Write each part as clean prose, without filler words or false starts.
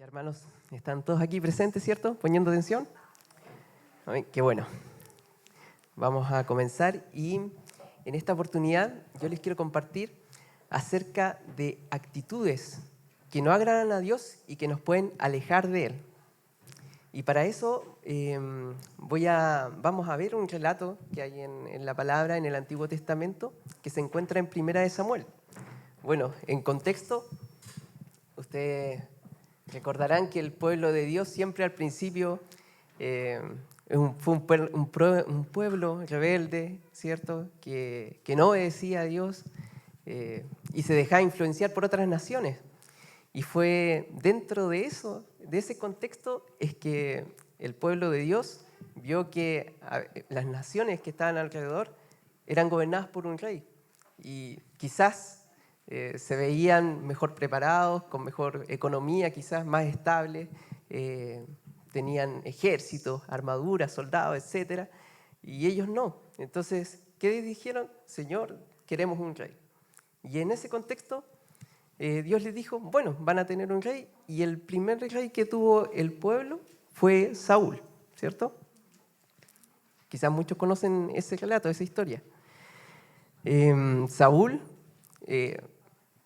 Hermanos, están todos aquí presentes, ¿cierto? Poniendo atención. Ay, qué bueno. Vamos a comenzar y en esta oportunidad yo les quiero compartir acerca de actitudes que no agradan a Dios y que nos pueden alejar de Él. Y para eso vamos a ver un relato que hay en la palabra, en el Antiguo Testamento, que se encuentra en Primera de Samuel. Bueno, en contexto, ustedes recordarán que el pueblo de Dios siempre al principio fue un pueblo rebelde, ¿cierto? Que no obedecía a Dios y se dejaba influenciar por otras naciones. Y fue dentro de eso, de ese contexto, es que el pueblo de Dios vio que las naciones que estaban alrededor eran gobernadas por un rey. Y quizás se veían mejor preparados, con mejor economía, quizás más estable, tenían ejércitos, armaduras, soldados, etc. Y ellos no. Entonces, ¿qué dijeron? Señor, queremos un rey. Y en ese contexto, Dios les dijo, bueno, van a tener un rey. Y el primer rey que tuvo el pueblo fue Saúl, ¿cierto? Quizás muchos conocen ese relato, esa historia. Saúl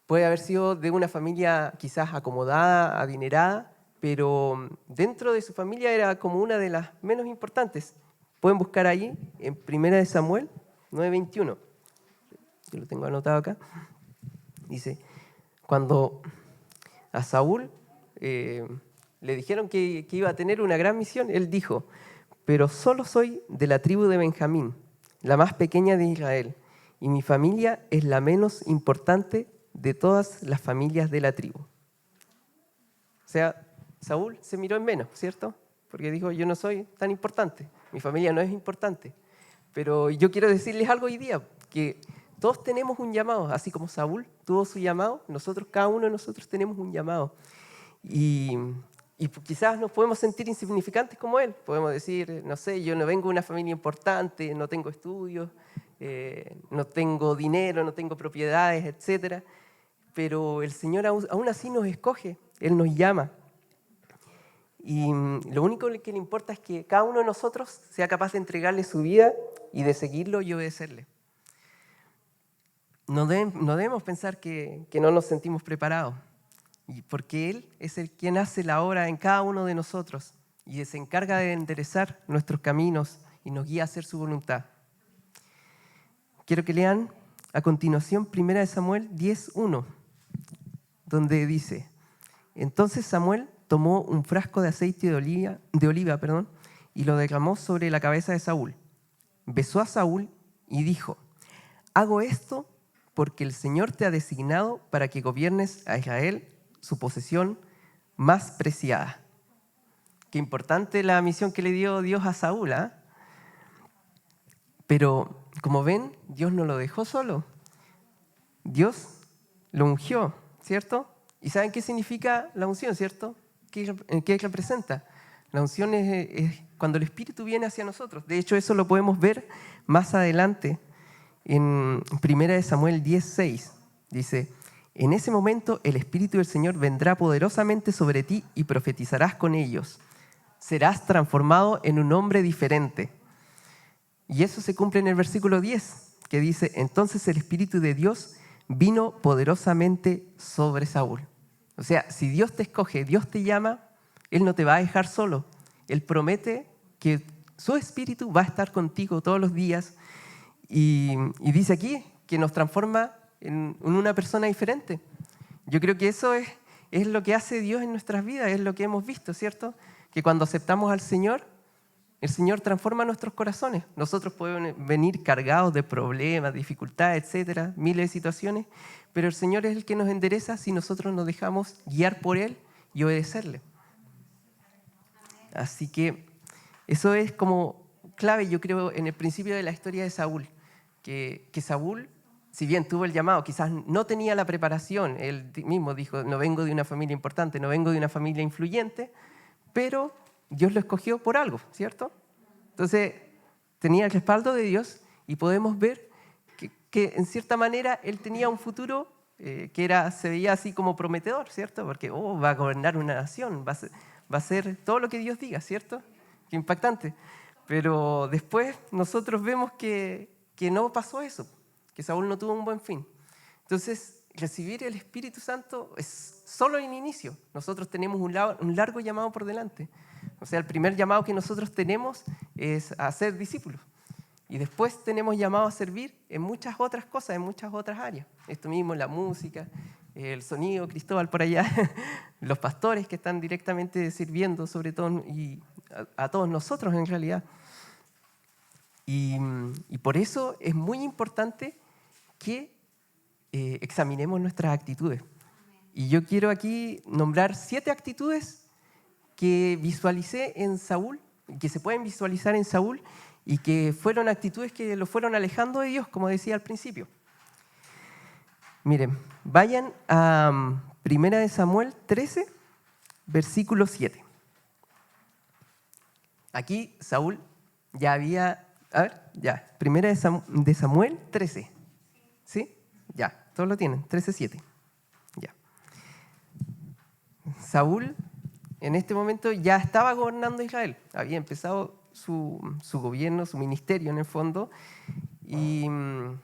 puede haber sido de una familia quizás acomodada, adinerada, pero dentro de su familia era como una de las menos importantes. Pueden buscar ahí, en 1 Samuel 9:21. Yo lo tengo anotado acá. Dice, cuando a Saúl le dijeron que iba a tener una gran misión, él dijo, pero solo soy de la tribu de Benjamín, la más pequeña de Israel, y mi familia es la menos importante de todas las familias de la tribu. O sea, Saúl se miró en menos, ¿cierto? Porque dijo, yo no soy tan importante, mi familia no es importante. Pero yo quiero decirles algo hoy día, que todos tenemos un llamado, así como Saúl tuvo su llamado, cada uno de nosotros tenemos un llamado. Y quizás nos podemos sentir insignificantes como él. Podemos decir, no sé, yo no vengo de una familia importante, no tengo estudios, no tengo dinero, no tengo propiedades, etc. Pero el Señor aún así nos escoge, Él nos llama. Y lo único que le importa es que cada uno de nosotros sea capaz de entregarle su vida y de seguirlo y obedecerle. No debemos pensar que no nos sentimos preparados, porque Él es el quien hace la obra en cada uno de nosotros y se encarga de enderezar nuestros caminos y nos guía a hacer su voluntad. Quiero que lean a continuación 1 Samuel 10:1, donde dice, entonces Samuel tomó un frasco de aceite de oliva, y lo derramó sobre la cabeza de Saúl. Besó a Saúl y dijo, hago esto porque el Señor te ha designado para que gobiernes a Israel, su posesión más preciada. Qué importante la misión que le dio Dios a Saúl, ¿eh? Pero, como ven, Dios no lo dejó solo. Dios lo ungió, ¿cierto? ¿Y saben qué significa la unción, cierto? ¿Qué representa? La unción es cuando el Espíritu viene hacia nosotros. De hecho, eso lo podemos ver más adelante en 1 Samuel 10:6. Dice, en ese momento el Espíritu del Señor vendrá poderosamente sobre ti y profetizarás con ellos. Serás transformado en un hombre diferente. Y eso se cumple en el versículo 10, que dice, entonces el Espíritu de Dios vino poderosamente sobre Saúl. O sea, si Dios te escoge, Dios te llama, Él no te va a dejar solo. Él promete que su Espíritu va a estar contigo todos los días y dice aquí que nos transforma en una persona diferente. Yo creo que eso es lo que hace Dios en nuestras vidas, es lo que hemos visto, ¿cierto? Que cuando aceptamos al Señor, el Señor transforma nuestros corazones. Nosotros podemos venir cargados de problemas, dificultades, etcétera, miles de situaciones, pero el Señor es el que nos endereza si nosotros nos dejamos guiar por Él y obedecerle. Así que eso es como clave, yo creo, en el principio de la historia de Saúl, que Saúl, si bien tuvo el llamado, quizás no tenía la preparación, él mismo dijo, no vengo de una familia importante, no vengo de una familia influyente, pero Dios lo escogió por algo, ¿cierto? Entonces, tenía el respaldo de Dios y podemos ver que en cierta manera él tenía un futuro que se veía así como prometedor, ¿cierto? Porque va a gobernar una nación, va a ser todo lo que Dios diga, ¿cierto? Qué impactante. Pero después nosotros vemos que no pasó eso, que Saúl no tuvo un buen fin. Entonces, recibir el Espíritu Santo es solo el inicio. Nosotros tenemos un largo llamado por delante. O sea, el primer llamado que nosotros tenemos es a ser discípulos. Y después tenemos llamado a servir en muchas otras cosas, en muchas otras áreas. Esto mismo, la música, el sonido, Cristóbal por allá, los pastores que están directamente sirviendo, sobre todo, y a todos nosotros en realidad. Y por eso es muy importante que examinemos nuestras actitudes. Y yo quiero aquí nombrar 7 actitudes que visualicé en Saúl, que se pueden visualizar en Saúl, y que fueron actitudes que lo fueron alejando de Dios, como decía al principio. Miren, vayan a 1 Samuel 13, versículo 7. Aquí Saúl ya había... A ver, ya. 1 Samuel 13. ¿Sí? Ya, todos lo tienen. 13:7. Ya. Saúl en este momento ya estaba gobernando Israel. Había empezado su gobierno, su ministerio en el fondo. Y en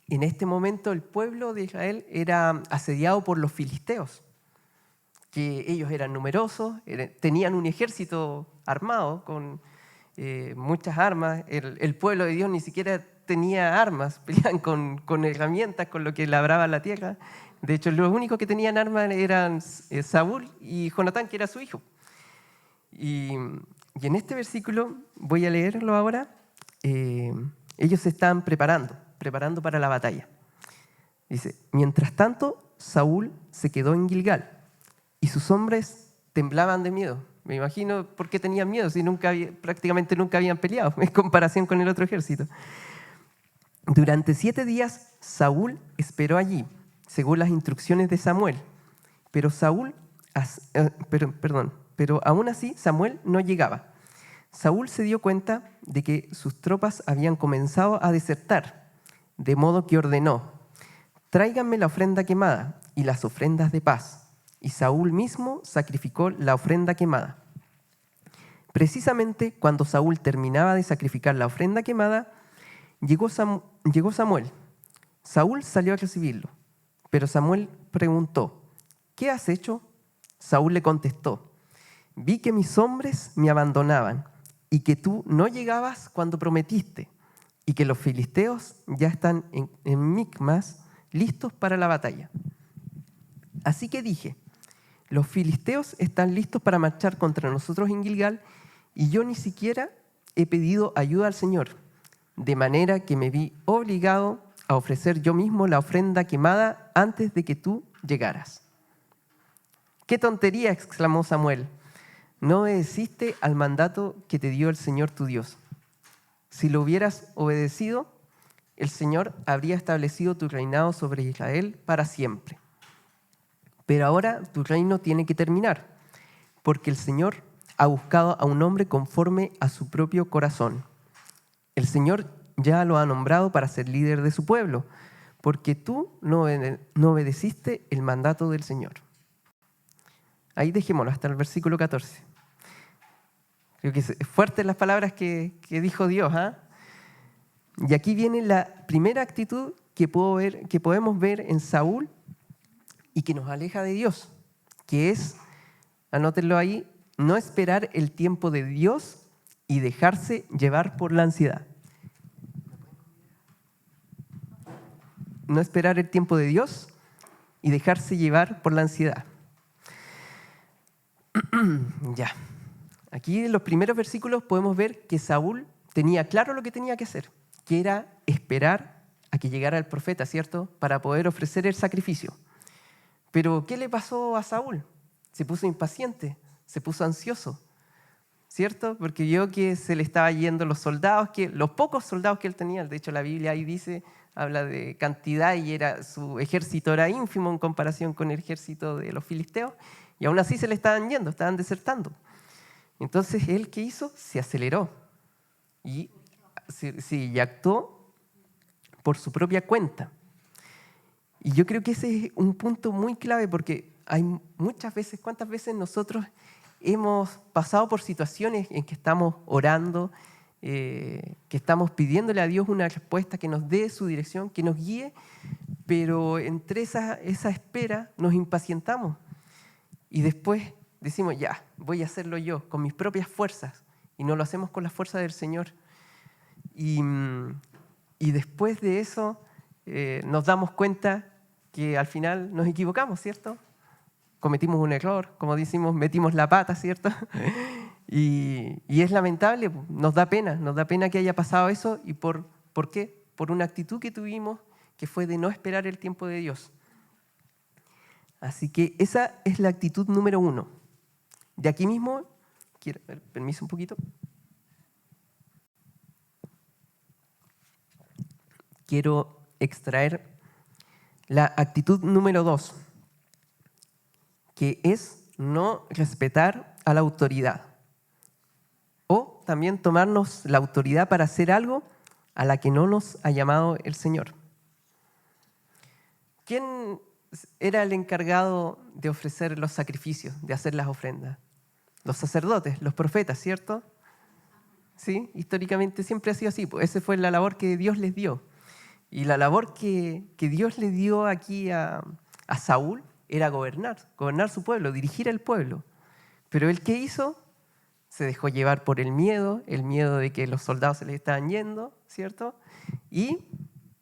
este momento el pueblo de Israel era asediado por los filisteos, que ellos eran numerosos, tenían un ejército armado con muchas armas. El pueblo de Dios ni siquiera tenía armas, peleaban con herramientas, con lo que labraba la tierra. De hecho, los únicos que tenían armas eran Saúl y Jonatán, que era su hijo. Y en este versículo, voy a leerlo ahora, ellos se estaban preparando para la batalla. Dice, mientras tanto, Saúl se quedó en Gilgal y sus hombres temblaban de miedo. Me imagino por qué tenían miedo, si prácticamente nunca habían peleado en comparación con el otro ejército. Durante 7 días, Saúl esperó allí, según las instrucciones de Samuel. Pero aún así Samuel no llegaba. Saúl se dio cuenta de que sus tropas habían comenzado a desertar, de modo que ordenó, tráiganme la ofrenda quemada y las ofrendas de paz. Y Saúl mismo sacrificó la ofrenda quemada. Precisamente cuando Saúl terminaba de sacrificar la ofrenda quemada, llegó Samuel. Saúl salió a recibirlo, pero Samuel preguntó, ¿qué has hecho? Saúl le contestó, vi que mis hombres me abandonaban y que tú no llegabas cuando prometiste y que los filisteos ya están en Micmas listos para la batalla. Así que dije, los filisteos están listos para marchar contra nosotros en Gilgal y yo ni siquiera he pedido ayuda al Señor, de manera que me vi obligado a ofrecer yo mismo la ofrenda quemada antes de que tú llegaras. ¡Qué tontería!, exclamó Samuel. No obedeciste al mandato que te dio el Señor tu Dios. Si lo hubieras obedecido, el Señor habría establecido tu reinado sobre Israel para siempre. Pero ahora tu reino tiene que terminar, porque el Señor ha buscado a un hombre conforme a su propio corazón. El Señor ya lo ha nombrado para ser líder de su pueblo, porque tú no obedeciste el mandato del Señor. Ahí dejémoslo hasta el versículo 14. Creo que es fuertes las palabras que dijo Dios. Y aquí viene la primera actitud que podemos ver en Saúl y que nos aleja de Dios, que es, anótenlo ahí, no esperar el tiempo de Dios y dejarse llevar por la ansiedad. No esperar el tiempo de Dios y dejarse llevar por la ansiedad. Ya. Aquí en los primeros versículos podemos ver que Saúl tenía claro lo que tenía que hacer, que era esperar a que llegara el profeta, ¿cierto?, para poder ofrecer el sacrificio. Pero ¿qué le pasó a Saúl? Se puso impaciente, se puso ansioso, ¿cierto? Porque vio que se le estaba yendo los pocos soldados que él tenía. De hecho, la Biblia ahí habla de cantidad y su ejército era ínfimo en comparación con el ejército de los filisteos, y aún así se le estaban yendo, estaban desertando. Entonces, ¿él qué hizo? Se aceleró y actuó por su propia cuenta. Y yo creo que ese es un punto muy clave porque hay muchas veces, ¿cuántas veces nosotros hemos pasado por situaciones en que estamos orando, que estamos pidiéndole a Dios una respuesta que nos dé su dirección, que nos guíe, pero entre esa espera nos impacientamos y después decimos, ya, voy a hacerlo yo, con mis propias fuerzas, y no lo hacemos con la fuerza del Señor. Y después de eso nos damos cuenta que al final nos equivocamos, ¿cierto? Cometimos un error, como decimos, metimos la pata, ¿cierto? Y es lamentable, nos da pena que haya pasado eso. ¿Y por qué? Por una actitud que tuvimos que fue de no esperar el tiempo de Dios. Así que esa es la actitud número 1. De aquí mismo, permiso un poquito. Quiero extraer la actitud número 2, que es no respetar a la autoridad. O también tomarnos la autoridad para hacer algo a la que no nos ha llamado el Señor. ¿Quién era el encargado de ofrecer los sacrificios, de hacer las ofrendas? Los sacerdotes, los profetas, ¿cierto? Sí, históricamente siempre ha sido así. Pues esa fue la labor que Dios les dio. Y la labor que Dios le dio aquí a Saúl era gobernar su pueblo, dirigir al pueblo. Pero él, ¿qué hizo? Se dejó llevar por el miedo de que los soldados se les estaban yendo, ¿cierto? Y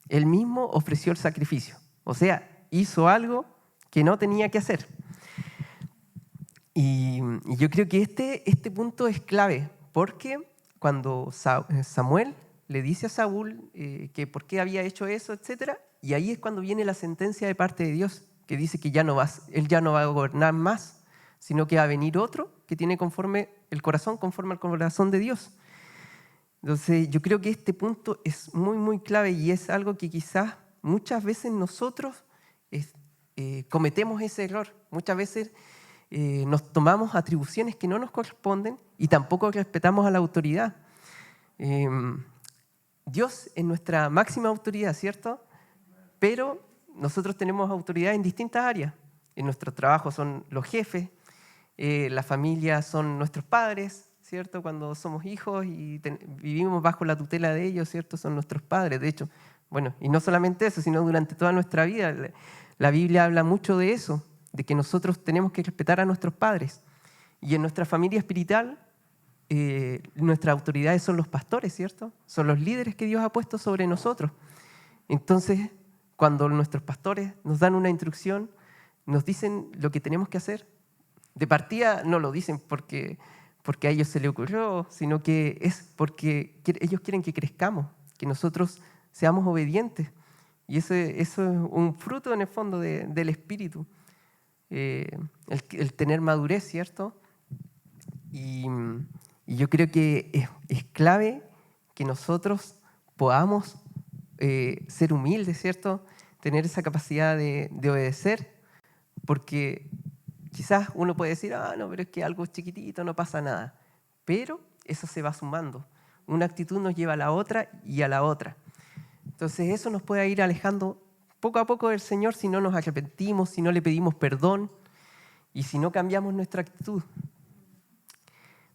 él mismo ofreció el sacrificio. O sea, hizo algo que no tenía que hacer. Y yo creo que este punto es clave, porque cuando Samuel le dice a Saúl que por qué había hecho eso, etc., y ahí es cuando viene la sentencia de parte de Dios, que dice que él ya no va a gobernar más, sino que va a venir otro que tiene conforme al corazón de Dios. Entonces yo creo que este punto es muy, muy clave y es algo que quizás muchas veces nosotros cometemos ese error. Muchas veces nos tomamos atribuciones que no nos corresponden y tampoco respetamos a la autoridad. Dios es nuestra máxima autoridad, ¿cierto? Pero nosotros tenemos autoridad en distintas áreas. En nuestro trabajo son los jefes, la familia son nuestros padres, ¿cierto? Cuando somos hijos y vivimos bajo la tutela de ellos, ¿cierto? Son nuestros padres. De hecho, bueno, y no solamente eso, sino durante toda nuestra vida. La Biblia habla mucho de eso, de que nosotros tenemos que respetar a nuestros padres. Y en nuestra familia espiritual, nuestras autoridades son los pastores, ¿cierto? Son los líderes que Dios ha puesto sobre nosotros. Entonces, cuando nuestros pastores nos dan una instrucción, nos dicen lo que tenemos que hacer, de partida no lo dicen porque a ellos se les ocurrió, sino que es porque ellos quieren que crezcamos, que nosotros seamos obedientes. Y eso es un fruto en el fondo del Espíritu, el tener madurez, ¿cierto? Y yo creo que es clave que nosotros podamos ser humildes, ¿cierto? Tener esa capacidad de obedecer, porque quizás uno puede decir, no, pero es que algo chiquitito, no pasa nada. Pero eso se va sumando. Una actitud nos lleva a la otra y a la otra. Entonces eso nos puede ir alejando poco a poco del Señor si no nos arrepentimos, si no le pedimos perdón y si no cambiamos nuestra actitud.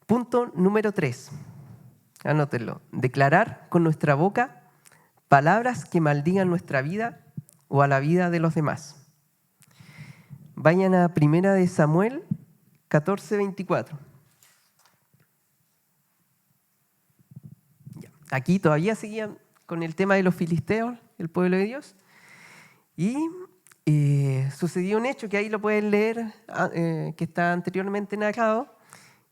Punto número 3. Anótenlo. Declarar con nuestra boca palabras que maldigan nuestra vida o a la vida de los demás. Vayan a 1 Samuel 14:24. Aquí todavía seguían con el tema de los filisteos, el pueblo de Dios. Y sucedió un hecho que ahí lo pueden leer, que está anteriormente narrado.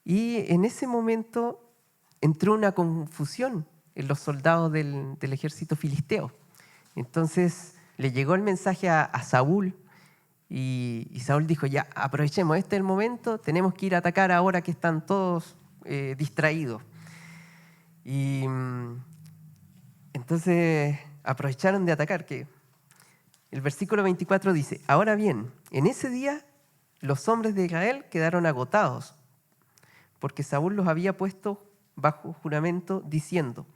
Y en ese momento entró una confusión en los soldados del ejército filisteo. Entonces le llegó el mensaje a Saúl y Saúl dijo, ya, aprovechemos, este es el momento, tenemos que ir a atacar ahora que están todos distraídos. Y entonces aprovecharon de atacar, que el versículo 24 dice, ahora bien, en ese día los hombres de Israel quedaron agotados, porque Saúl los había puesto bajo juramento diciendo,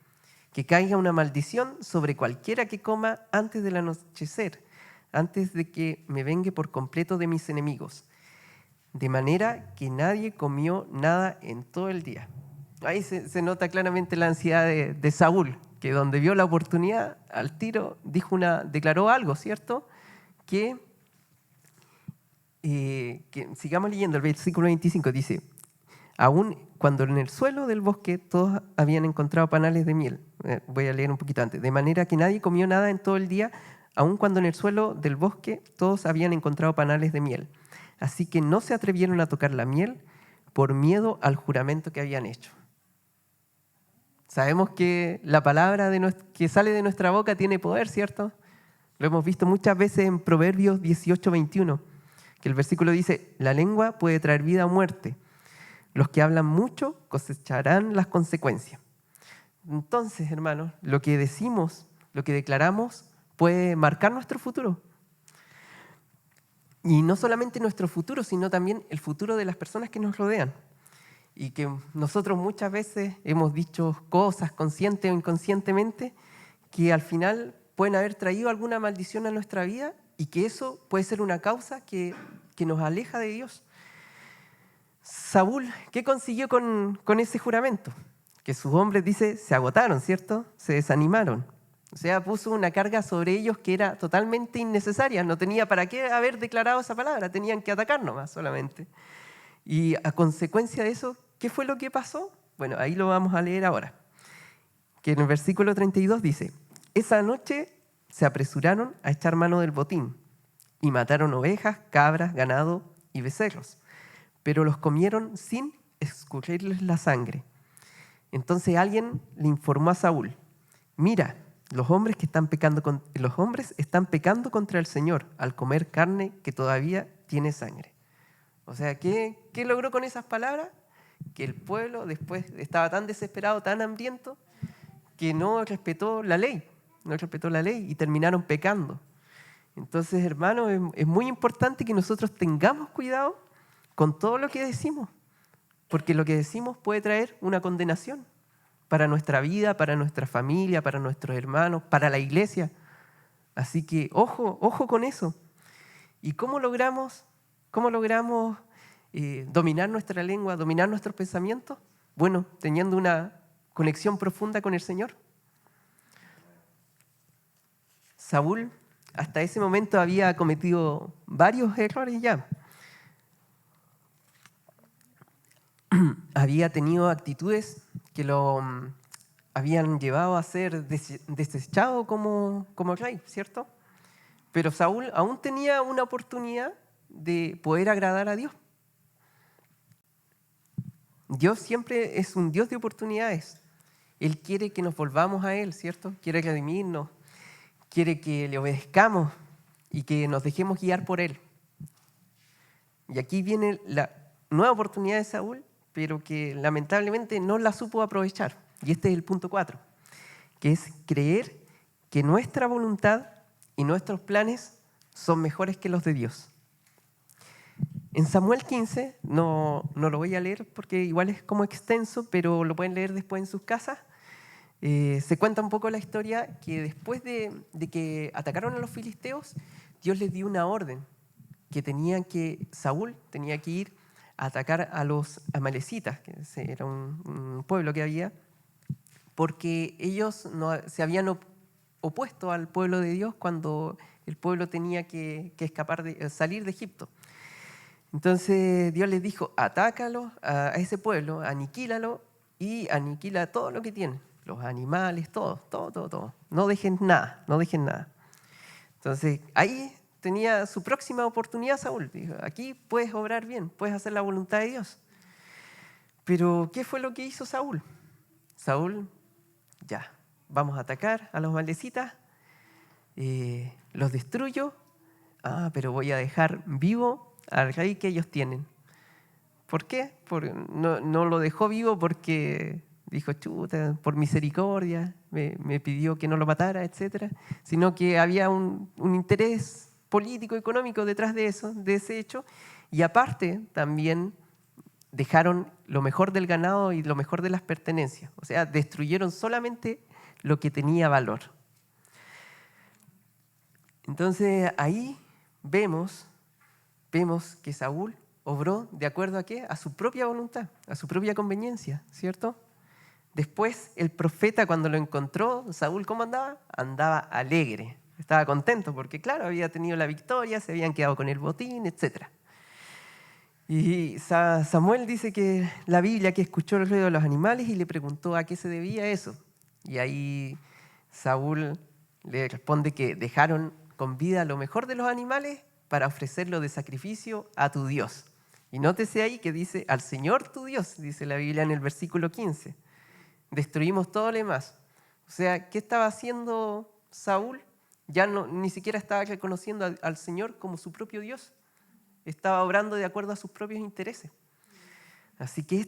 que caiga una maldición sobre cualquiera que coma antes del anochecer, antes de que me vengue por completo de mis enemigos. De manera que nadie comió nada en todo el día. Ahí se nota claramente la ansiedad de Saúl, que donde vio la oportunidad, al tiro declaró algo, ¿cierto? Que sigamos leyendo el versículo 25, dice: aún cuando en el suelo del bosque todos habían encontrado panales de miel. Voy a leer un poquito antes. De manera que nadie comió nada en todo el día, aun cuando en el suelo del bosque todos habían encontrado panales de miel. Así que no se atrevieron a tocar la miel por miedo al juramento que habían hecho. Sabemos que la palabra que sale de nuestra boca tiene poder, ¿cierto? Lo hemos visto muchas veces en Proverbios 18:21, que el versículo dice: la lengua puede traer vida o muerte. Los que hablan mucho cosecharán las consecuencias. Entonces, hermanos, lo que decimos, lo que declaramos, puede marcar nuestro futuro. Y no solamente nuestro futuro, sino también el futuro de las personas que nos rodean. Y que nosotros muchas veces hemos dicho cosas consciente o inconscientemente que al final pueden haber traído alguna maldición a nuestra vida y que eso puede ser una causa que nos aleja de Dios. Saúl, ¿qué consiguió con ese juramento? Que sus hombres, dice, se agotaron, ¿cierto? Se desanimaron. O sea, puso una carga sobre ellos que era totalmente innecesaria. No tenía para qué haber declarado esa palabra, tenían que atacar nomás solamente. Y a consecuencia de eso, ¿qué fue lo que pasó? Bueno, ahí lo vamos a leer ahora. Que en el versículo 32 dice: esa noche se apresuraron a echar mano del botín y mataron ovejas, cabras, ganado y becerros, pero los comieron sin escurrirles la sangre. Entonces alguien le informó a Saúl: mira, los hombres están pecando contra el Señor al comer carne que todavía tiene sangre. O sea, ¿qué logró con esas palabras? Que el pueblo después estaba tan desesperado, tan hambriento, que no respetó la ley y terminaron pecando. Entonces, hermanos, es muy importante que nosotros tengamos cuidado con todo lo que decimos, porque lo que decimos puede traer una condenación para nuestra vida, para nuestra familia, para nuestros hermanos, para la iglesia. Así que ojo con eso. ¿Y cómo logramos dominar nuestra lengua, dominar nuestros pensamientos? Bueno, teniendo una conexión profunda con el Señor. Saúl hasta ese momento había cometido varios errores ya. Había tenido actitudes que lo habían llevado a ser desechado como rey, ¿cierto? Pero Saúl aún tenía una oportunidad de poder agradar a Dios. Dios siempre es un Dios de oportunidades. Él quiere que nos volvamos a Él, ¿cierto? Quiere redimirnos, quiere que le obedezcamos y que nos dejemos guiar por Él. Y aquí viene la nueva oportunidad de Saúl, pero que lamentablemente no la supo aprovechar. Y este es el punto 4, que es creer que nuestra voluntad y nuestros planes son mejores que los de Dios. En Samuel 15, no lo voy a leer porque igual es como extenso, pero lo pueden leer después en sus casas. Se cuenta un poco la historia que después de que atacaron a los filisteos, Dios les dio una orden que Saúl tenía que ir a atacar a los amalecitas, que era un pueblo que había, porque ellos se habían opuesto al pueblo de Dios cuando el pueblo tenía que salir de Egipto. Entonces Dios les dijo: atácalo a ese pueblo, aniquílalo y aniquila todo lo que tienen, los animales, todo. No dejen nada. Entonces ahí tenía su próxima oportunidad Saúl. Dijo: aquí puedes obrar bien, puedes hacer la voluntad de Dios. Pero ¿qué fue lo que hizo Saúl? Saúl, ya, vamos a atacar a los amalecitas, los destruyo, pero voy a dejar vivo al rey que ellos tienen. ¿Por qué? No lo dejó vivo porque dijo: chuta, por misericordia, me pidió que no lo matara, etc. Sino que había un interés político, económico detrás de ese hecho. Y aparte también dejaron lo mejor del ganado y lo mejor de las pertenencias. O sea, destruyeron solamente lo que tenía valor. Entonces ahí vemos que Saúl obró de acuerdo a qué? A su propia voluntad, a su propia conveniencia, ¿cierto? Después el profeta cuando lo encontró, Saúl, ¿cómo andaba? Andaba alegre, estaba contento porque claro, había tenido la victoria, se habían quedado con el botín, etc. Y Samuel dice que la Biblia que escuchó el ruido de los animales y le preguntó a qué se debía eso. Y ahí Saúl le responde que dejaron con vida lo mejor de los animales para ofrecerlo de sacrificio a tu Dios. Y nótese ahí que dice, al Señor tu Dios, dice la Biblia en el versículo 15. Destruimos todo lo demás. O sea, ¿qué estaba haciendo Saúl? Ya ni siquiera estaba reconociendo al Señor como su propio Dios. Estaba obrando de acuerdo a sus propios intereses. Así que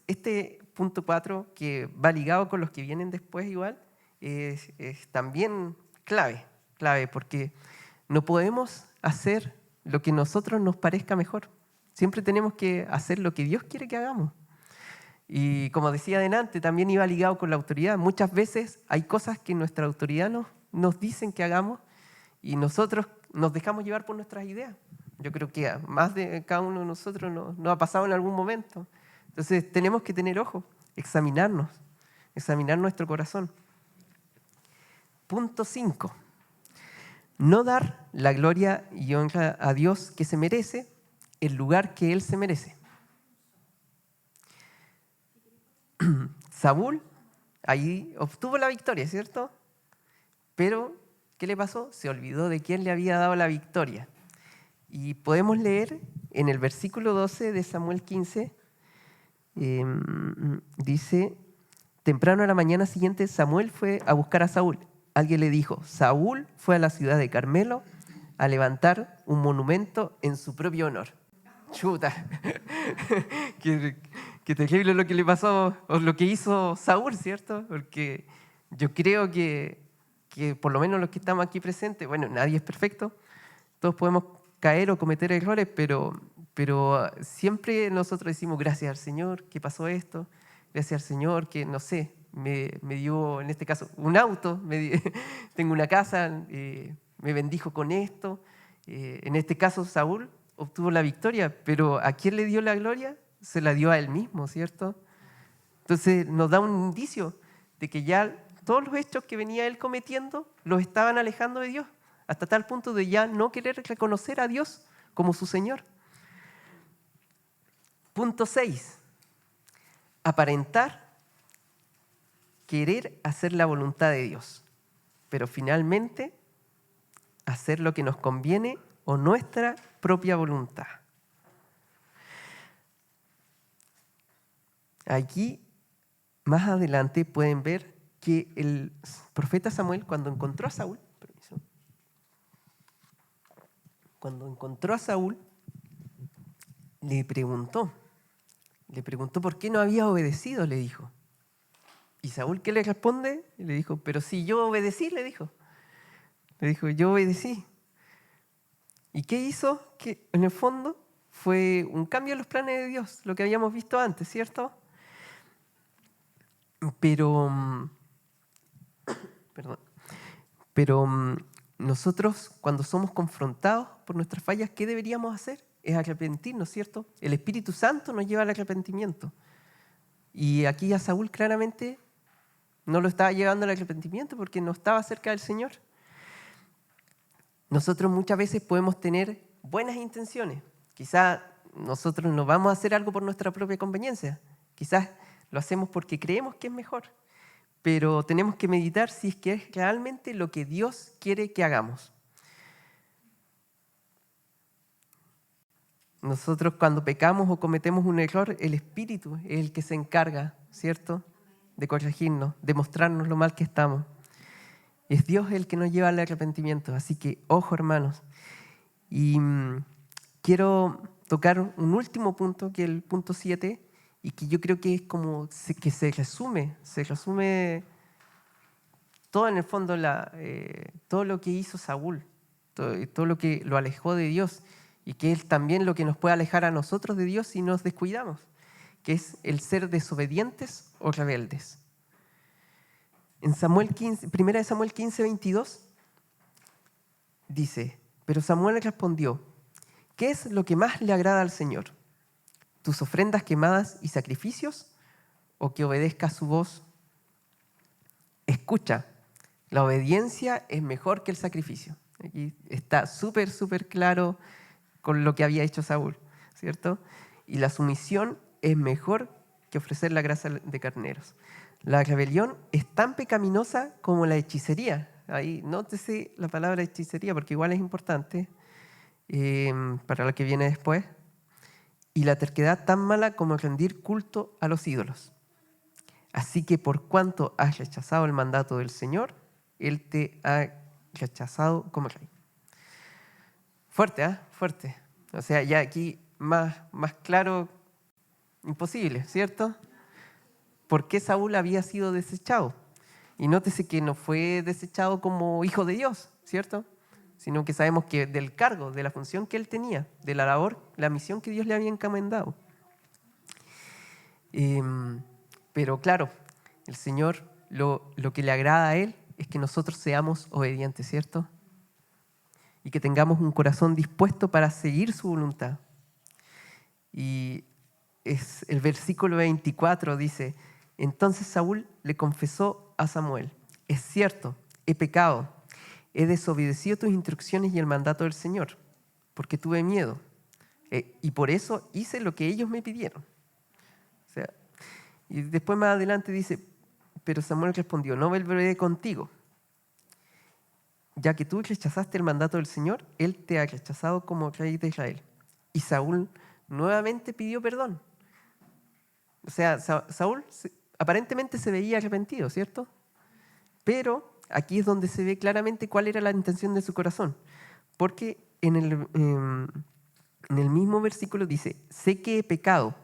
este punto 4, que va ligado con los que vienen después igual, es también clave, porque no podemos hacer lo que a nosotros nos parezca mejor. Siempre tenemos que hacer lo que Dios quiere que hagamos. Y como decía adelante, también iba ligado con la autoridad. Muchas veces hay cosas que nuestra autoridad nos dicen que hagamos y nosotros nos dejamos llevar por nuestras ideas. Yo creo que a más de cada uno de nosotros nos ha pasado en algún momento. Entonces tenemos que tener ojo, examinar nuestro corazón. Punto 5. No dar la gloria y honra a Dios que se merece, el lugar que Él se merece. Saúl ahí obtuvo la victoria, ¿cierto? Pero, ¿qué le pasó? Se olvidó de quién le había dado la victoria. Y podemos leer en el versículo 12 de Samuel 15, dice, temprano a la mañana siguiente Samuel fue a buscar a Saúl. Alguien le dijo, Saúl fue a la ciudad de Carmelo a levantar un monumento en su propio honor. Chuta, qué terrible lo que le pasó, o lo que hizo Saúl, ¿cierto? Porque yo creo que por lo menos los que estamos aquí presentes, bueno, nadie es perfecto, todos podemos caer o cometer errores, pero siempre nosotros decimos gracias al Señor que pasó esto, gracias al Señor que, no sé, me dio, en este caso, un auto, tengo una casa, me bendijo con esto. En este caso, Saúl obtuvo la victoria, pero ¿a quién le dio la gloria? Se la dio a él mismo, ¿cierto? Entonces nos da un indicio de que ya todos los hechos que venía él cometiendo los estaban alejando de Dios, hasta tal punto de ya no querer reconocer a Dios como su Señor. Punto 6. Aparentar querer hacer la voluntad de Dios, pero finalmente hacer lo que nos conviene o nuestra propia voluntad. Aquí, más adelante, pueden ver que el profeta Samuel, cuando encontró a Saúl, le preguntó por qué no había obedecido, le dijo. ¿Y Saúl qué le responde? Le dijo, pero si yo obedecí, le dijo. Le dijo, yo obedecí. ¿Y qué hizo? Que en el fondo fue un cambio en los planes de Dios, lo que habíamos visto antes, ¿cierto? Pero nosotros cuando somos confrontados por nuestras fallas, ¿qué deberíamos hacer? Es arrepentirnos, ¿cierto? El Espíritu Santo nos lleva al arrepentimiento. Y aquí a Saúl claramente no lo estaba llevando al arrepentimiento porque no estaba cerca del Señor. Nosotros muchas veces podemos tener buenas intenciones. Quizás nosotros no vamos a hacer algo por nuestra propia conveniencia. Quizás lo hacemos porque creemos que es mejor. Pero tenemos que meditar si es que es realmente lo que Dios quiere que hagamos. Nosotros cuando pecamos o cometemos un error, el Espíritu es el que se encarga, ¿cierto?, de corregirnos, de mostrarnos lo mal que estamos. Es Dios el que nos lleva al arrepentimiento. Así que, ojo, hermanos. Y quiero tocar un último punto, que es el punto 7, y que yo creo que es como que se resume todo en el fondo, todo lo que hizo Saúl, todo lo que lo alejó de Dios, y que es también lo que nos puede alejar a nosotros de Dios si nos descuidamos, que es el ser desobedientes o rebeldes. En 1 Samuel 15, 22, dice, pero Samuel respondió, ¿qué es lo que más le agrada al Señor? ¿Tus ofrendas quemadas y sacrificios? ¿O que obedezca su voz? Escucha, la obediencia es mejor que el sacrificio. Aquí está súper claro con lo que había hecho Saúl, ¿cierto? Y la sumisión es mejor que ofrecer la grasa de carneros. La rebelión es tan pecaminosa como la hechicería. Ahí nótese la palabra hechicería porque igual es importante para lo que viene después. Y la terquedad tan mala como rendir culto a los ídolos. Así que por cuanto has rechazado el mandato del Señor, Él te ha rechazado como rey. Fuerte, ¿ah? Fuerte. O sea, ya aquí más claro, imposible, ¿cierto? ¿Por qué Saúl había sido desechado? Y nótese que no fue desechado como hijo de Dios, ¿cierto? Sino que sabemos que del cargo, de la función que él tenía, de la labor, la misión que Dios le había encomendado. Pero claro, el Señor lo que le agrada a Él es que nosotros seamos obedientes, ¿cierto? Y que tengamos un corazón dispuesto para seguir su voluntad. Y es el versículo 24 dice, entonces Saúl le confesó a Samuel, es cierto, he pecado, he desobedecido tus instrucciones y el mandato del Señor, porque tuve miedo, y por eso hice lo que ellos me pidieron. O sea, y después más adelante dice, pero Samuel respondió, no volveré contigo, ya que tú rechazaste el mandato del Señor, Él te ha rechazado como rey de Israel. Y Saúl nuevamente pidió perdón. O sea, Saúl aparentemente se veía arrepentido, ¿cierto? Pero aquí es donde se ve claramente cuál era la intención de su corazón. Porque en el mismo versículo dice, sé que he pecado,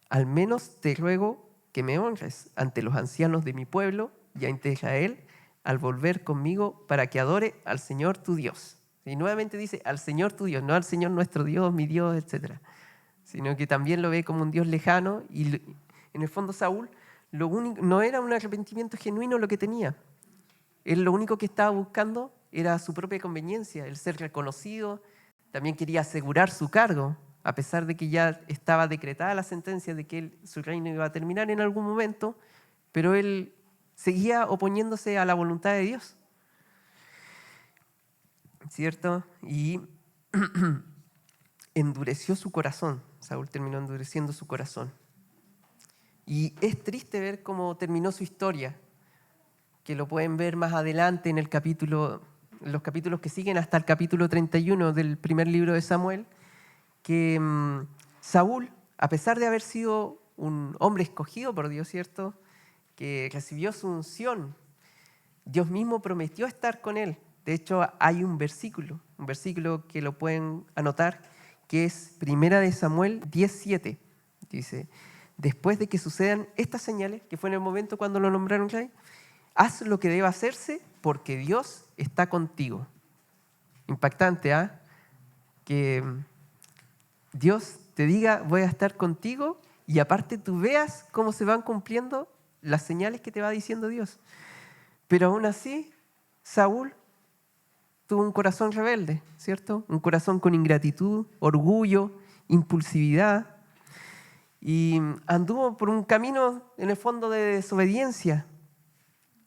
al menos te ruego que me honres ante los ancianos de mi pueblo y ante Israel al volver conmigo para que adore al Señor tu Dios. Y nuevamente dice, al Señor tu Dios, no al Señor nuestro Dios, mi Dios, etc. Sino que también lo ve como un Dios lejano y en el fondo Saúl no era un arrepentimiento genuino lo que tenía. Él lo único que estaba buscando era su propia conveniencia, el ser reconocido, también quería asegurar su cargo, a pesar de que ya estaba decretada la sentencia de que su reino iba a terminar en algún momento, pero él seguía oponiéndose a la voluntad de Dios, ¿cierto? Y endureció su corazón. Saúl terminó endureciendo su corazón. Y es triste ver cómo terminó su historia, que lo pueden ver más adelante en los capítulos que siguen hasta el capítulo 31 del primer libro de Samuel, que Saúl, a pesar de haber sido un hombre escogido por Dios, ¿cierto?, que recibió su unción, Dios mismo prometió estar con él. De hecho, hay un versículo que lo pueden anotar, que es Primera de Samuel 10:7. Dice, después de que sucedan estas señales, que fue en el momento cuando lo nombraron rey, haz lo que deba hacerse porque Dios está contigo. Impactante, ¿ah? Que Dios te diga, voy a estar contigo, y aparte tú veas cómo se van cumpliendo las señales que te va diciendo Dios. Pero aún así, Saúl tuvo un corazón rebelde, ¿cierto? Un corazón con ingratitud, orgullo, impulsividad, y anduvo por un camino en el fondo de desobediencia,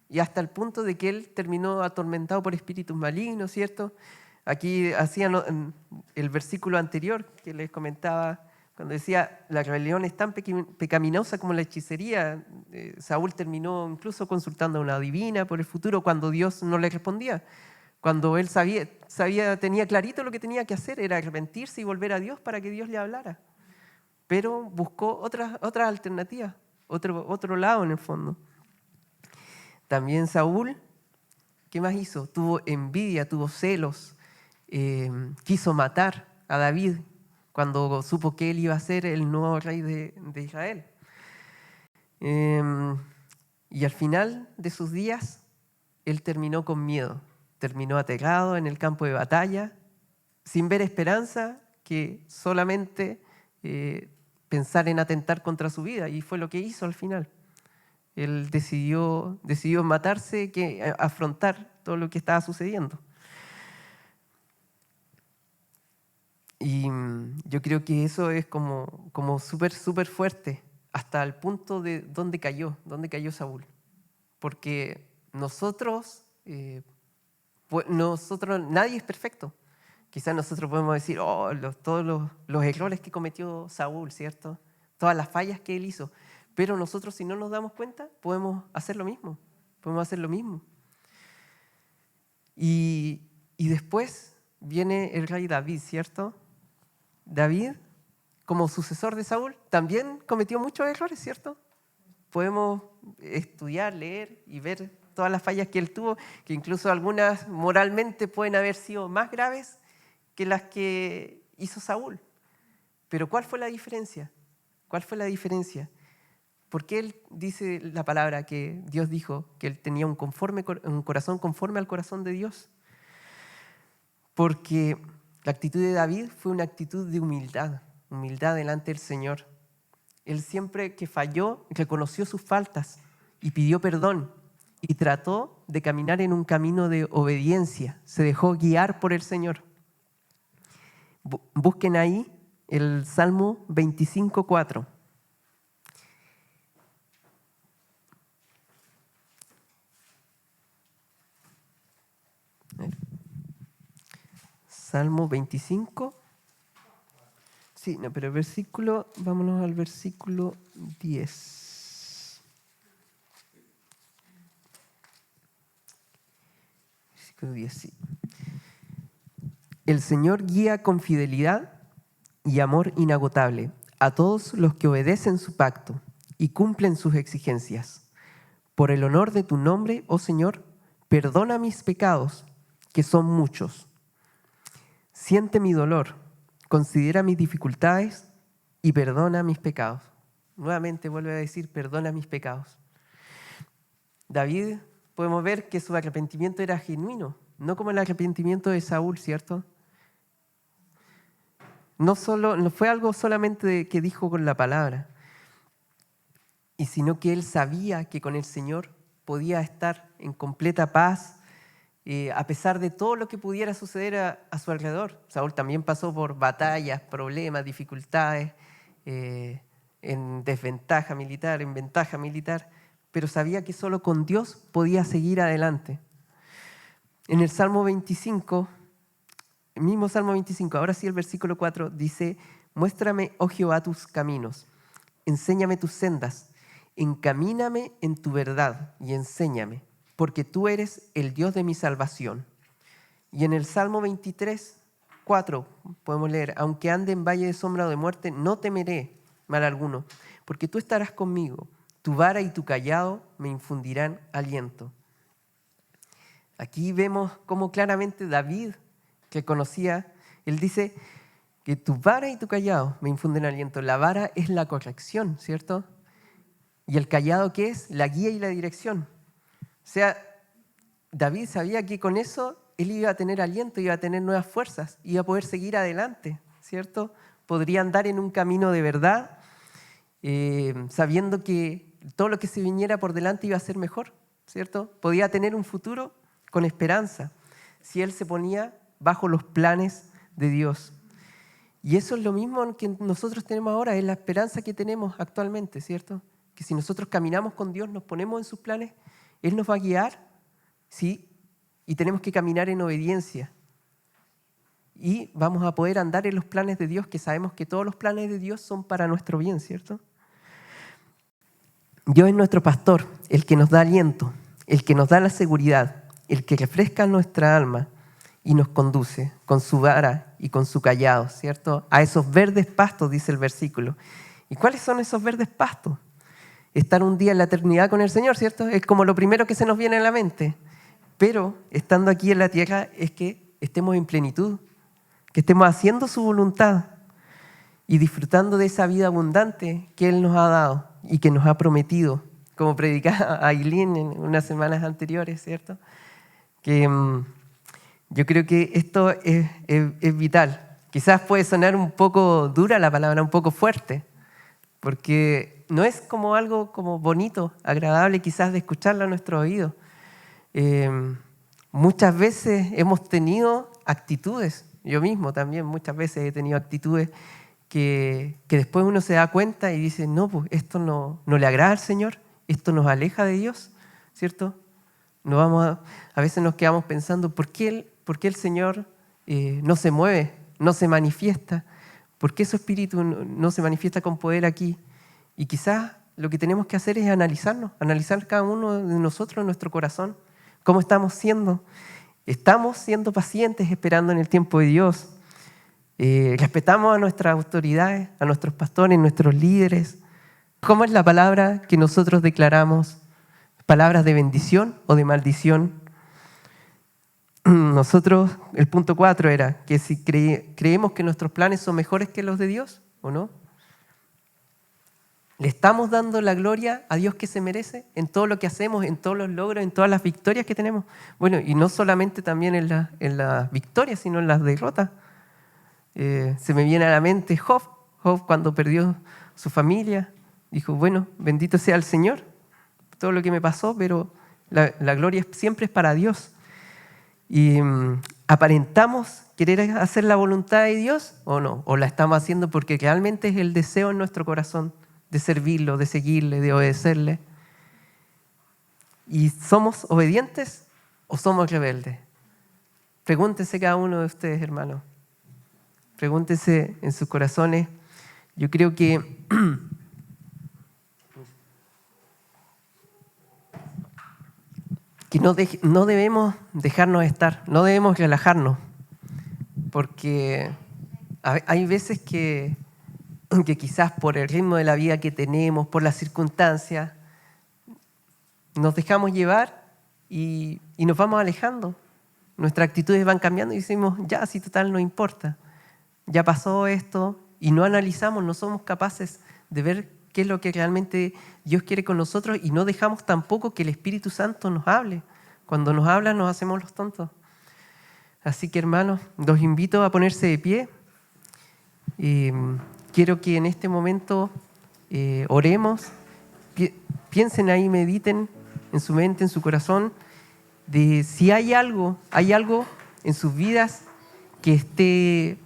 y hasta el punto de que él terminó atormentado por espíritus malignos, ¿cierto? Aquí hacían el versículo anterior que les comentaba, cuando decía, la rebelión es tan pecaminosa como la hechicería. Saúl terminó incluso consultando a una adivina por el futuro cuando Dios no le respondía. Cuando él tenía clarito lo que tenía que hacer, era arrepentirse y volver a Dios para que Dios le hablara. Pero buscó otras alternativas, otro lado en el fondo. También Saúl, ¿qué más hizo? Tuvo envidia, tuvo celos, quiso matar a David cuando supo que él iba a ser el nuevo rey de Israel. Y al final de sus días, él terminó con miedo, terminó aterrado en el campo de batalla, sin ver esperanza, que solamente pensar en atentar contra su vida, y fue lo que hizo al final. Él decidió matarse que afrontar todo lo que estaba sucediendo. Y yo creo que eso es como súper, súper fuerte, hasta el punto de dónde cayó Saúl. Porque nosotros, nadie es perfecto. Quizás nosotros podemos decir, todos los errores que cometió Saúl, ¿cierto? Todas las fallas que él hizo. Pero nosotros, si no nos damos cuenta, podemos hacer lo mismo. Y después viene el rey David, ¿cierto? David, como sucesor de Saúl, también cometió muchos errores, ¿cierto? Podemos estudiar, leer y ver todas las fallas que él tuvo, que incluso algunas moralmente pueden haber sido más graves que las que hizo Saúl. Pero ¿cuál fue la diferencia? Porque él dice la palabra que Dios dijo que él tenía un corazón conforme al corazón de Dios. Porque la actitud de David fue una actitud de humildad delante del Señor. Él siempre que falló, reconoció sus faltas y pidió perdón y trató de caminar en un camino de obediencia. Se dejó guiar por el Señor. Busquen ahí el Salmo 25:4. Salmo 25. Sí, no, pero vámonos al versículo 10. Versículo 10, sí. El Señor guía con fidelidad y amor inagotable a todos los que obedecen su pacto y cumplen sus exigencias. Por el honor de tu nombre, oh Señor, perdona mis pecados, que son muchos. Siente mi dolor, considera mis dificultades y perdona mis pecados. Nuevamente vuelve a decir, perdona mis pecados. David, podemos ver que su arrepentimiento era genuino, no como el arrepentimiento de Saúl, ¿cierto? No fue algo solamente que dijo con la palabra, sino que él sabía que con el Señor podía estar en completa paz, a pesar de todo lo que pudiera suceder a su alrededor. Saúl también pasó por batallas, problemas, dificultades, en desventaja militar, en ventaja militar, pero sabía que solo con Dios podía seguir adelante. En el Salmo 25, el mismo Salmo 25, ahora sí el versículo 4, dice: muéstrame, oh Jehová, tus caminos, enséñame tus sendas, encamíname en tu verdad y enséñame, porque tú eres el Dios de mi salvación. Y en el Salmo 23, 4, podemos leer: aunque ande en valle de sombra o de muerte, no temeré mal alguno, porque tú estarás conmigo, tu vara y tu cayado me infundirán aliento. Aquí vemos cómo claramente David, que conocía, él dice que tu vara y tu cayado me infunden aliento. La vara es la corrección, ¿cierto? Y el cayado, ¿qué es? La guía y la dirección. O sea, David sabía que con eso él iba a tener aliento, iba a tener nuevas fuerzas, iba a poder seguir adelante, ¿cierto? Podría andar en un camino de verdad, sabiendo que todo lo que se viniera por delante iba a ser mejor, ¿cierto? Podía tener un futuro con esperanza, si él se ponía bajo los planes de Dios. Y eso es lo mismo que nosotros tenemos ahora, es la esperanza que tenemos actualmente, ¿cierto? Que si nosotros caminamos con Dios, nos ponemos en sus planes, Él nos va a guiar, ¿sí? Y tenemos que caminar en obediencia. Y vamos a poder andar en los planes de Dios, que sabemos que todos los planes de Dios son para nuestro bien, ¿cierto? Dios es nuestro pastor, el que nos da aliento, el que nos da la seguridad, el que refresca nuestra alma y nos conduce con su vara y con su cayado, ¿cierto? A esos verdes pastos, dice el versículo. ¿Y cuáles son esos verdes pastos? Estar un día en la eternidad con el Señor, ¿cierto? Es como lo primero que se nos viene a la mente. Pero estando aquí en la tierra es que estemos en plenitud, que estemos haciendo su voluntad y disfrutando de esa vida abundante que Él nos ha dado y que nos ha prometido, como predicaba Aileen en unas semanas anteriores, ¿cierto? Que yo creo que esto es vital. Quizás puede sonar un poco dura la palabra, un poco fuerte, porque no es como algo como bonito, agradable quizás de escucharlo a nuestro oído. Muchas veces hemos tenido actitudes Yo mismo también muchas veces he tenido actitudes que después uno se da cuenta y dice, no, pues esto no le agrada al Señor, esto nos aleja de Dios, ¿cierto? A veces nos quedamos pensando, ¿por qué el Señor no se mueve, no se manifiesta? ¿Por qué su Espíritu no se manifiesta con poder aquí? Y quizás lo que tenemos que hacer es analizar cada uno de nosotros en nuestro corazón. ¿Cómo estamos siendo? ¿Estamos siendo pacientes esperando en el tiempo de Dios? ¿Respetamos a nuestras autoridades, a nuestros pastores, nuestros líderes? ¿Cómo es la palabra que nosotros declaramos? ¿Palabras de bendición o de maldición? Nosotros, el punto 4 era que si creemos que nuestros planes son mejores que los de Dios, ¿o no? ¿Le estamos dando la gloria a Dios que se merece en todo lo que hacemos, en todos los logros, en todas las victorias que tenemos? Bueno, y no solamente también en las victorias, sino en las derrotas. Se me viene a la mente Job cuando perdió su familia, dijo, bueno, bendito sea el Señor, todo lo que me pasó, pero la gloria siempre es para Dios. Y ¿aparentamos querer hacer la voluntad de Dios o no? ¿O la estamos haciendo porque realmente es el deseo en nuestro corazón de servirlo, de seguirle, de obedecerle? ¿Y somos obedientes o somos rebeldes? Pregúntense cada uno de ustedes, hermanos. Pregúntense en sus corazones. Yo creo que no debemos dejarnos estar, no debemos relajarnos, porque hay veces que quizás por el ritmo de la vida que tenemos, por las circunstancias, nos dejamos llevar y nos vamos alejando. Nuestras actitudes van cambiando y decimos, ya, si total no importa, ya pasó esto, y no analizamos, no somos capaces de ver qué es lo que realmente Dios quiere con nosotros y no dejamos tampoco que el Espíritu Santo nos hable. Cuando nos habla nos hacemos los tontos. Así que, hermanos, los invito a ponerse de pie. Quiero que en este momento oremos, piensen ahí, mediten en su mente, en su corazón, de si hay algo en sus vidas que esté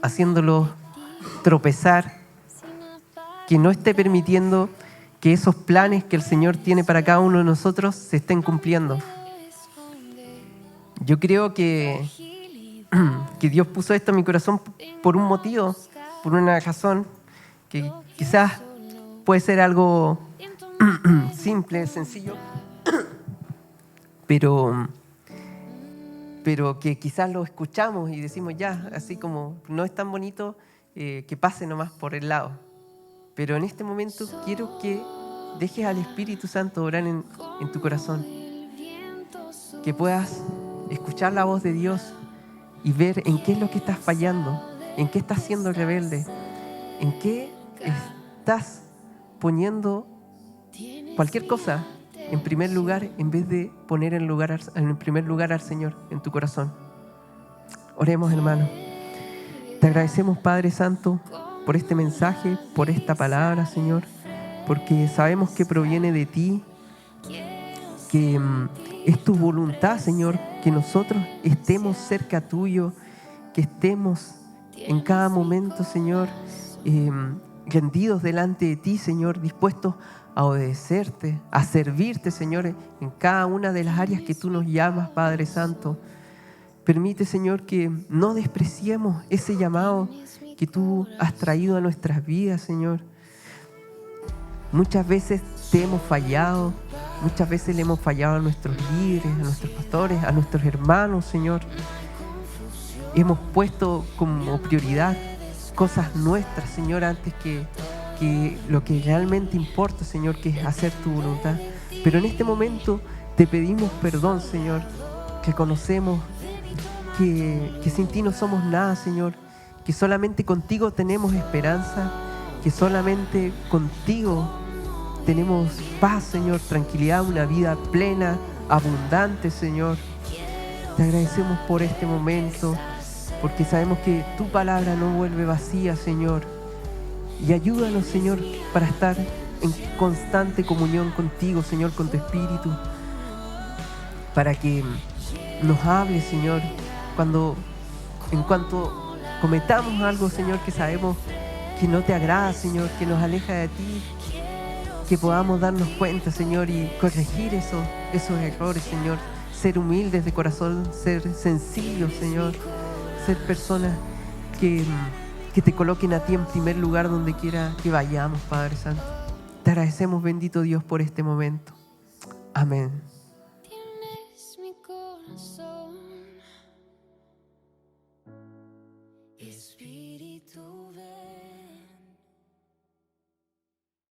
haciéndolos tropezar, que no esté permitiendo que esos planes que el Señor tiene para cada uno de nosotros se estén cumpliendo. Yo creo que Dios puso esto en mi corazón por un motivo, por una razón, que quizás puede ser algo simple, sencillo, pero que quizás lo escuchamos y decimos ya, así como no es tan bonito, que pase nomás por el lado. Pero en este momento quiero que dejes al Espíritu Santo orar en tu corazón, que puedas escuchar la voz de Dios y ver en qué es lo que estás fallando, en qué estás siendo rebelde, en qué estás poniendo cualquier cosa en primer lugar en vez de poner en primer lugar al Señor en tu corazón. Oremos, hermanos. Te agradecemos, Padre Santo, por este mensaje, por esta palabra, Señor, porque sabemos que proviene de ti, que es tu voluntad, Señor, que nosotros estemos cerca tuyo, que estemos en cada momento, Señor, rendidos delante de ti, Señor, dispuestos a obedecerte, a servirte, Señor, en cada una de las áreas que tú nos llamas, Padre Santo. Permite, Señor, que no despreciemos ese llamado que tú has traído a nuestras vidas, Señor. Muchas veces te hemos fallado, muchas veces le hemos fallado a nuestros líderes, a nuestros pastores, a nuestros hermanos, Señor. Hemos puesto como prioridad cosas nuestras, Señor, antes que lo que realmente importa, Señor, que es hacer tu voluntad. Pero en este momento te pedimos perdón, Señor, que conocemos que sin ti no somos nada, Señor, que solamente contigo tenemos esperanza, que solamente contigo tenemos paz, Señor, tranquilidad, una vida plena, abundante, Señor. Te agradecemos por este momento, porque sabemos que tu palabra no vuelve vacía, Señor. Y ayúdanos, Señor, para estar en constante comunión contigo, Señor, con tu Espíritu, para que nos hable, Señor, cuando en cuanto cometamos algo, Señor, que sabemos que no te agrada, Señor, que nos aleja de ti, que podamos darnos cuenta, Señor, y corregir esos errores, Señor. Ser humildes de corazón, ser sencillos, Señor. Ser personas que te coloquen a ti en primer lugar donde quiera que vayamos, Padre Santo. Te agradecemos, bendito Dios, por este momento. Amén. Tienes mi corazón, Espíritu.